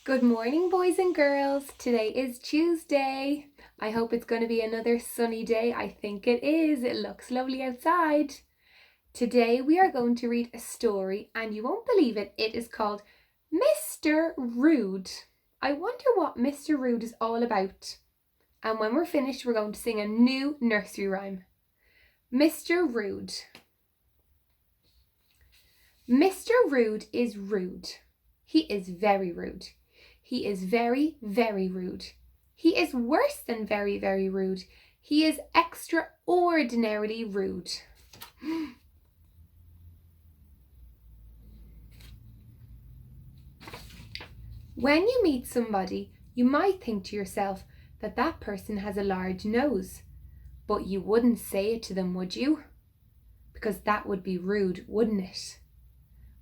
Good morning, boys and girls. Today is Tuesday. I hope it's going to be another sunny day. I think it is. It looks lovely outside. Today we are going to read a story, and you won't believe it. It is called Mr. Rude. I wonder what Mr. Rude is all about. And when we're finished, we're going to sing a new nursery rhyme. Mr. Rude. Mr. Rude is rude. He is very rude. He is very, very rude. He is worse than very, very rude. He is extraordinarily rude. When you meet somebody, you might think to yourself that that person has a large nose, but you wouldn't say it to them, would you? Because that would be rude, wouldn't it?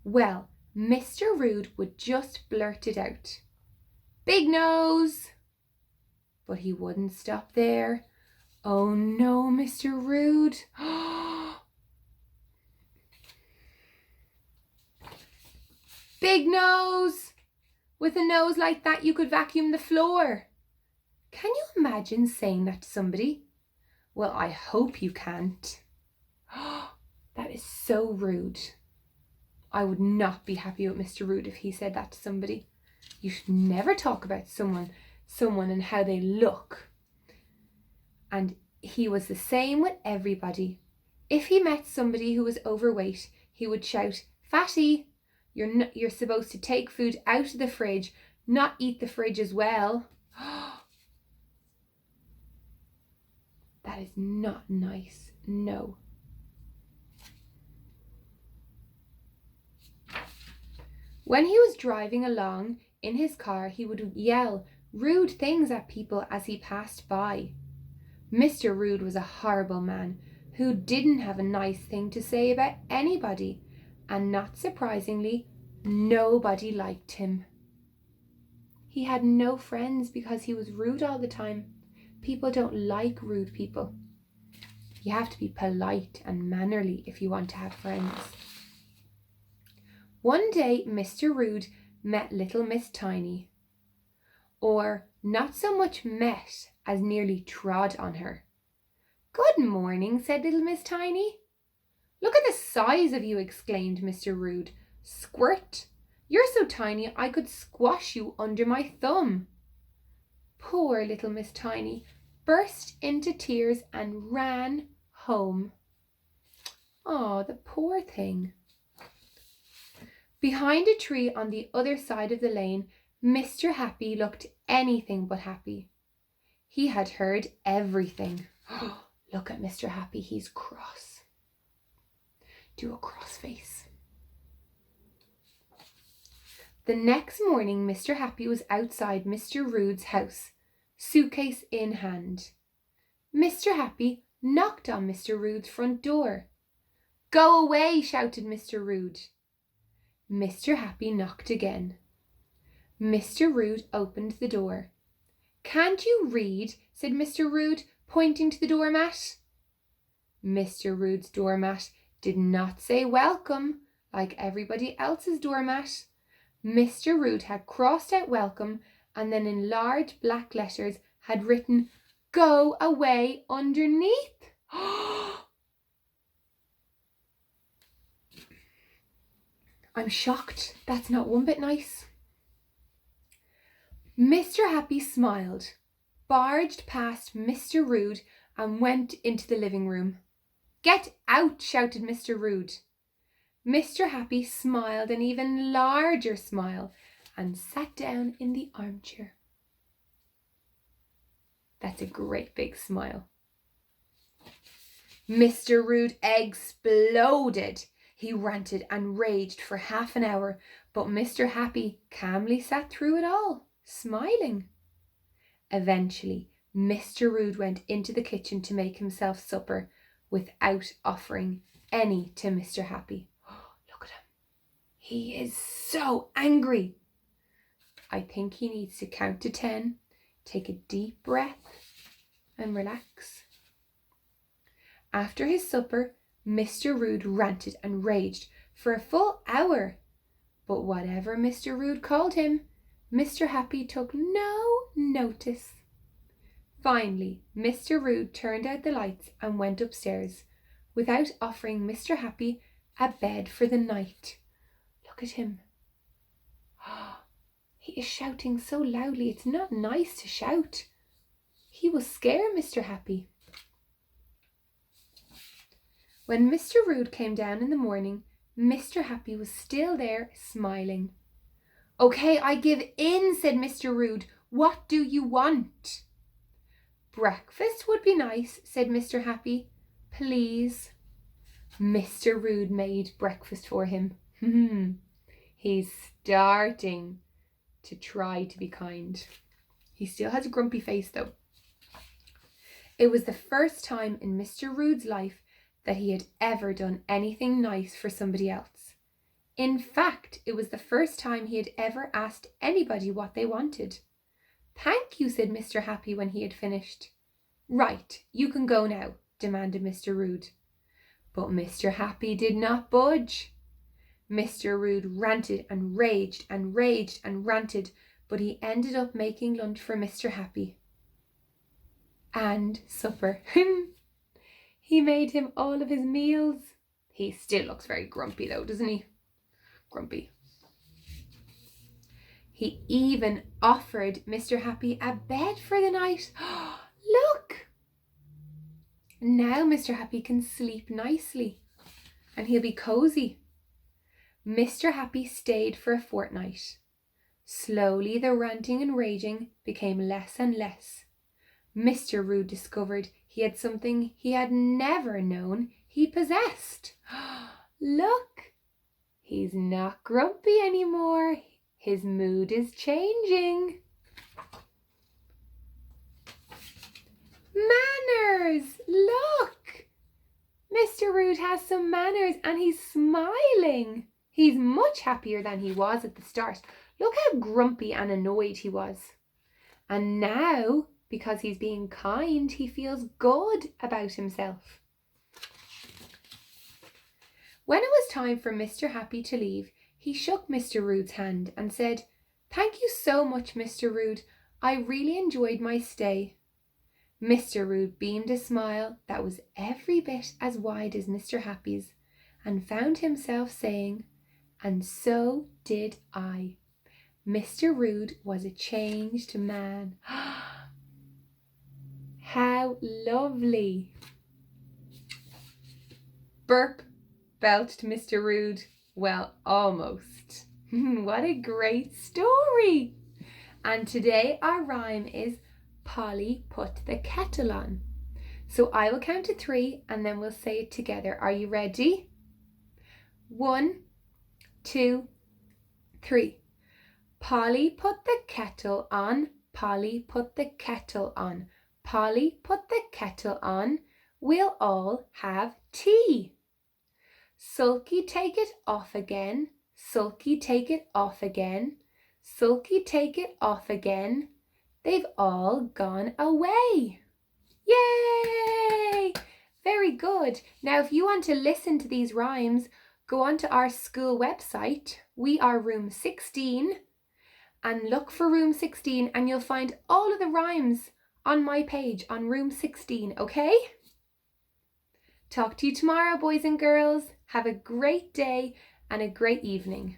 Well, Mr. Rude would just blurt it out. Big nose! But he wouldn't stop there. Oh no, Mr. Rude. Big nose! With a nose like that, you could vacuum the floor. Can you imagine saying that to somebody? Well, I hope you can't. That is so rude. I would not be happy with Mr. Rude if he said that to somebody. You should never talk about someone and how they look. And he was the same with everybody. If he met somebody who was overweight, he would shout, "Fatty, you're supposed to take food out of the fridge, not eat the fridge as well." That is not nice. No. When he was driving along in his car, he would yell rude things at people as he passed by. Mr. Rude was a horrible man who didn't have a nice thing to say about anybody, and not surprisingly, nobody liked him. He had no friends because he was rude all the time. People don't like rude people. You have to be polite and mannerly if you want to have friends. One day, Mr. Rude met little Miss Tiny, or not so much met as nearly trod on her. "Good morning," said little Miss Tiny. "Look at the size of you," exclaimed Mr. Rude. "Squirt! You're so tiny I could squash you under my thumb." Poor little Miss Tiny burst into tears and ran home. Oh, the poor thing. Behind a tree on the other side of the lane, Mr. Happy looked anything but happy. He had heard everything. Look at Mr. Happy, he's cross. Do a cross face. The next morning, Mr. Happy was outside Mr. Rude's house, suitcase in hand. Mr. Happy knocked on Mr. Rude's front door. "Go away!" shouted Mr. Rude. Mr. Happy knocked again. Mr. Rude opened the door. "Can't you read?" said Mr. Rude, pointing to the doormat. Mr. Rude's doormat did not say welcome like everybody else's doormat. Mr. Rude had crossed out welcome and then in large black letters had written "Go away" underneath. I'm shocked. That's not one bit nice. Mr. Happy smiled, barged past Mr. Rude and went into the living room. "Get out!" shouted Mr. Rude. Mr. Happy smiled an even larger smile and sat down in the armchair. That's a great big smile. Mr. Rude exploded. He ranted and raged for half an hour, but Mr. Happy calmly sat through it all, smiling. Eventually, Mr. Rude went into the kitchen to make himself supper without offering any to Mr. Happy. Look at him. He is so angry. I think he needs to count to 10, take a deep breath, and relax. After his supper, Mr. Rude ranted and raged for a full hour. But whatever Mr. Rude called him, Mr. Happy took no notice. Finally, Mr. Rude turned out the lights and went upstairs without offering Mr. Happy a bed for the night. Look at him. He is shouting so loudly. It's not nice to shout. He will scare Mr. Happy. When Mr. Rude came down in the morning, Mr. Happy was still there, smiling. "Okay, I give in," said Mr. Rude. "What do you want?" "Breakfast would be nice," said Mr. Happy. "Please." Mr. Rude made breakfast for him. He's starting to try to be kind. He still has a grumpy face though. It was the first time in Mr. Rude's life that he had ever done anything nice for somebody else. In fact, it was the first time he had ever asked anybody what they wanted. "Thank you," said Mr. Happy when he had finished. "Right, you can go now," demanded Mr. Rude. But Mr. Happy did not budge. Mr. Rude ranted and raged and raged and ranted, but he ended up making lunch for Mr. Happy. And supper. He made him all of his meals. He still looks very grumpy though, doesn't he? Grumpy. He even offered Mr. Happy a bed for the night. Look! Now Mr. Happy can sleep nicely and he'll be cozy. Mr. Happy stayed for a fortnight. Slowly the ranting and raging became less and less. Mr. Rude discovered he had something he had never known he possessed. Look! He's not grumpy anymore. His mood is changing. Manners! Look! Mr. Rude has some manners and he's smiling. He's much happier than he was at the start. Look how grumpy and annoyed he was. And now, because he's being kind, he feels good about himself. When it was time for Mr. Happy to leave, he shook Mr. Rude's hand and said, "Thank you so much, Mr. Rude. I really enjoyed my stay." Mr. Rude beamed a smile that was every bit as wide as Mr. Happy's and found himself saying, "And so did I." Mr. Rude was a changed man. How lovely. Burp, belched Mr. Rude. Well, almost. What a great story. And today our rhyme is Polly put the kettle on. So I will count to 3 and then we'll say it together. Are you ready? 1, 2, 3. Polly put the kettle on. Polly put the kettle on. Polly put the kettle on. We'll all have tea. Sulky, take it off again. Sulky, take it off again. Sulky, take it off again. They've all gone away. Yay! Very good. Now, if you want to listen to these rhymes, go onto our school website. We are room 16. And look for room 16 and you'll find all of the rhymes on my page on room 16, okay? Talk to you tomorrow, boys and girls. Have a great day and a great evening.